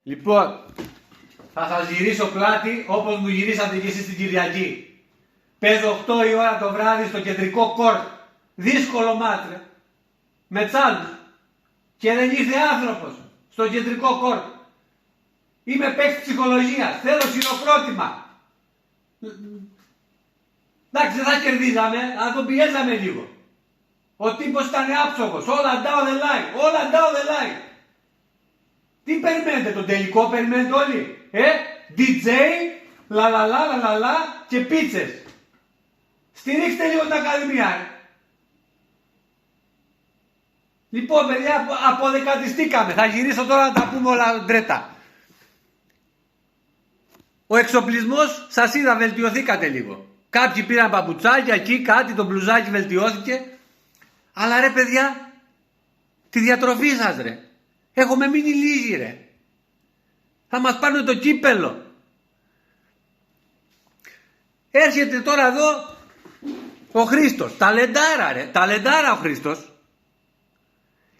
Λοιπόν, θα σας γυρίσω πλάτη όπως μου γυρίσατε και εσείς την Κυριακή. Παίζω 8 η ώρα το βράδυ στο κεντρικό κόρτ. Δύσκολο μάτρε. Με τσάλους. Και δεν ήρθε άνθρωπος στο κεντρικό κόρτ. Είμαι παίκτης ψυχολογίας. Θέλω χειροκρότημα. Εντάξει, δεν θα κερδίζαμε, αλλά τον πιέζαμε λίγο. Ο τύπος ήταν άψογος. Όλα down the line. Όλα down the line. Τι περιμένετε, τον τελικό περιμένετε όλοι. DJ, λαλαλα και πίτσες. Στηρίξτε λίγο την Ακαδημία. Λοιπόν, παιδιά, αποδεκατιστήκαμε. Θα γυρίσω τώρα να τα πούμε όλα ντρέτα. Ο εξοπλισμός, σας είδα, βελτιωθήκατε λίγο. Κάποιοι πήραν παπουτσάκια, εκεί κάτι, το μπλουζάκι βελτιώθηκε. Αλλά ρε παιδιά, τη διατροφή σας ρε. Έχουμε μείνει λίγοι ρε. Θα μας πάρουν το κύπελο. Έρχεται τώρα εδώ ο Χρήστος. Ταλεντάρα ρε. Ταλεντάρα ο Χρήστος.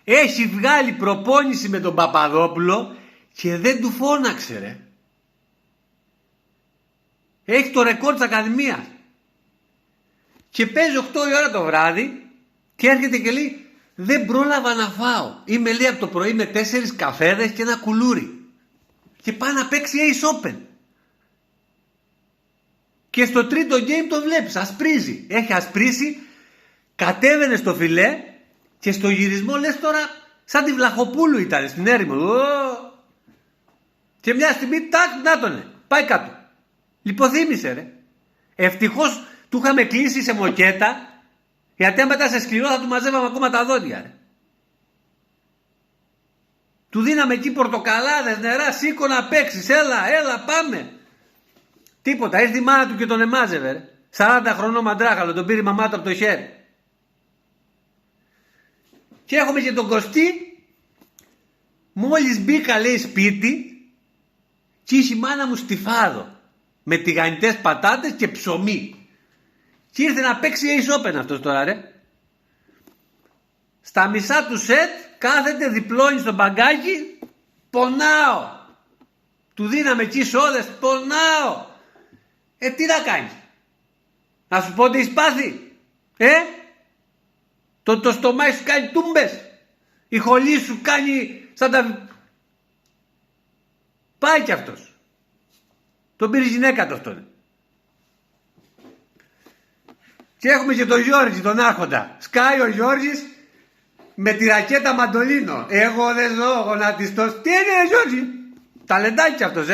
Έχει βγάλει προπόνηση με τον Παπαδόπουλο και δεν του φώναξε ρε. Έχει το ρεκόρ της Ακαδημίας. Και παίζει 8 η ώρα το βράδυ και έρχεται και λέει δεν πρόλαβα να φάω. Είμαι λέει από το πρωί με 4 καφέδες και ένα κουλούρι. Και πάει να παίξει Ace Open. Και στο τρίτο game το βλέπεις, ασπρίζει. Έχει ασπρίσει, κατέβαινε στο φιλέ και στο γυρισμό λες τώρα σαν τη Βλαχοπούλου ήταν στην έρημο. Και μια στιγμή τάκ, να τον πάει κάτω. Λιποθύμησε ρε. Ευτυχώς του είχαμε κλείσει σε μοκέτα, γιατί άμα ήταν σε σκληρό θα του μαζεύαμε ακόμα τα δόντια ρε. Του δίναμε εκεί πορτοκαλάδες, νερά, σήκω να παίξεις, έλα πάμε. Τίποτα, ήρθε η μάνα του και τον εμάζευε ρε. 40 χρονών μαντράχαλο, τον πήρε η μαμά του από το χέρι. Και έχουμε και τον Κωστή, μόλις μπήκα λέει σπίτι και είχε η μάνα μου στιφάδο με τηγανιτές πατάτες και ψωμί. Και ήρθε να παίξει Ace Open αυτός τώρα ρε. Στα μισά του σετ κάθεται, διπλώνει στο μπαγκάκι, πονάω. Του δίναμε εκεί σόδες, πονάω. Τι να κάνεις. Να σου πω τι έχεις πάθει. Το στομάχι σου κάνει τούμπες. Η χολή σου κάνει σαν τα... Πάει κι αυτός. Τον πήρε η γυναίκα του αυτόν. Και έχουμε και τον Γιώργη, τον άρχοντα. Σκάει ο Γιώργης με τη ρακέτα μαντολίνο. Εγώ δεν ζω, γονατιστός. Τι είναι Γιώργη. Ταλεντάκι αυτός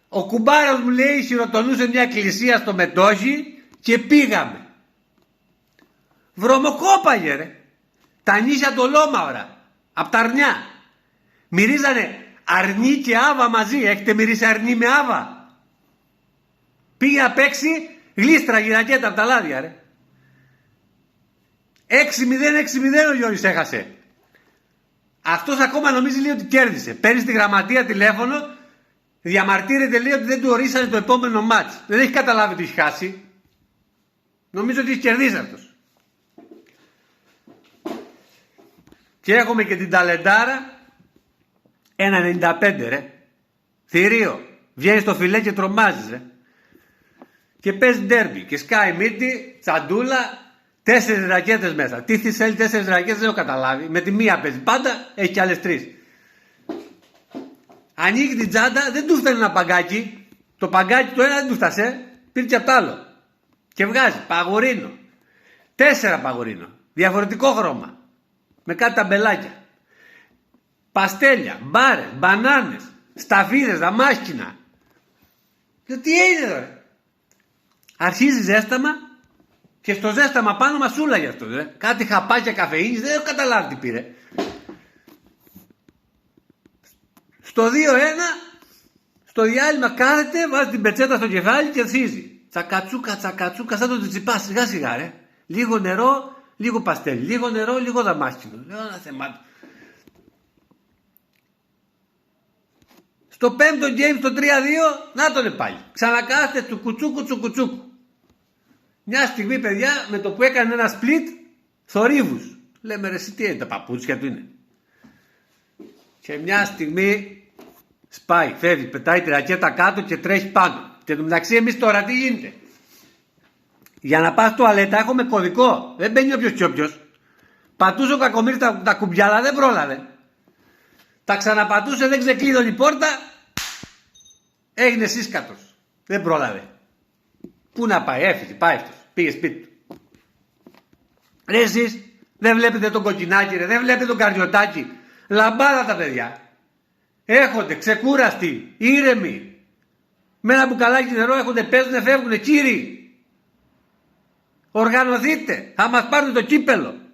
Ο κουμπάρος μου λέει χειροτονούσε μια εκκλησία στο Μετόχι και πήγαμε. Βρωμοκόπαγε ρε. Τα νύχια το λόμαυρα. Απ' τα αρνιά. Μυρίζανε αρνί και άβα μαζί. Έχετε μυρίσει αρνί με άβα. Πήγε να παίξει, γλίστραγε η ρακέτα από τα λάδια ρε. 6-0 ο Γιώργης έχασε. Αυτός ακόμα νομίζει λέει ότι κέρδισε. Παίρνει στη γραμματεία τηλέφωνο, διαμαρτύρεται λέει ότι δεν του ορίσανε το επόμενο μάτς. Δεν έχει καταλάβει ότι έχει χάσει. Νομίζω ότι έχει κερδίσει αυτός. Και έχουμε και την ταλεντάρα 1,95 ρε. Θηρίο. Βγαίνει στο φιλέ και τρομάζεις ρε. Και παίζει ντέρμπι και σκάει μύτη, τσαντούλα, 4 ρακέτες μέσα. Τι θέλει 4 ρακέτες δεν έχω καταλάβει. Με τη μία παίζει πάντα, έχει και άλλες 3. Ανοίγει την τσάντα, δεν του φτάνει ένα παγκάκι. Το παγκάκι το ένα δεν του φτάσε, πήρε και απ' το άλλο. Και βγάζει παγορίνο. 4 παγορίνο. Διαφορετικό χρώμα. Με κάτι ταμπελάκια. Παστέλια, μπάρες, μπανάνες, σταφίδες, δαμάσκηνα. Και τι έγινε τώρα. Αρχίζει ζέσταμα και στο ζέσταμα πάνω μασούλα για αυτό. Κάτι χαπάκια καφεΐνης, δεν έχω καταλάβει τι πήρε. Στο 2-1, στο διάλειμμα κάθεται, βάζει την πετσέτα στο κεφάλι και θύζει. Τσακατσούκα, σαν το Τσιτσιπά, σιγά σιγά ρε. Λίγο νερό, λίγο παστέλι. Λίγο νερό, λίγο δαμάσκηνο. Λέω ένα θεμάτο. Στο 5ο game, στο 3-2, να τον πάλι. Ξανακάθεται του κουτσούκου. Μια στιγμή, παιδιά, με το που έκανε ένα split, θορύβους. Λέμε ρε εσύ τι είναι, τα παπούτσια του είναι. Και μια στιγμή Σπάει, φεύγει, πετάει τη ρακέτα κάτω και τρέχει πάνω. Και εν τω μεταξύ εμείς τώρα τι γίνεται. Για να πας τουαλέτα έχουμε κωδικό. Δεν μπαίνει όποιος και όποιος. Πατούσε ο κακομοίρης τα κουμπιά, αλλά δεν πρόλαβε. Τα ξαναπατούσε, δεν ξεκλείδωνε η πόρτα. Έγινε σύσκατος. Δεν πρόλαβε. Πού να πάει, έφυγε, πάει αυτός. Πήγε σπίτι του. Ρε εσείς, δεν βλέπετε τον κοκκινάκι, ρε, δεν βλέπετε τον καριωτάκι. Λαμπάδα τα παιδιά. Έχονται, ξεκούραστοι, ήρεμοι. Με ένα μπουκαλάκι νερό έχονται, παίζουνε, φεύγουνε, κύριοι. Οργανωθείτε, θα μας πάρουν το κύπελο.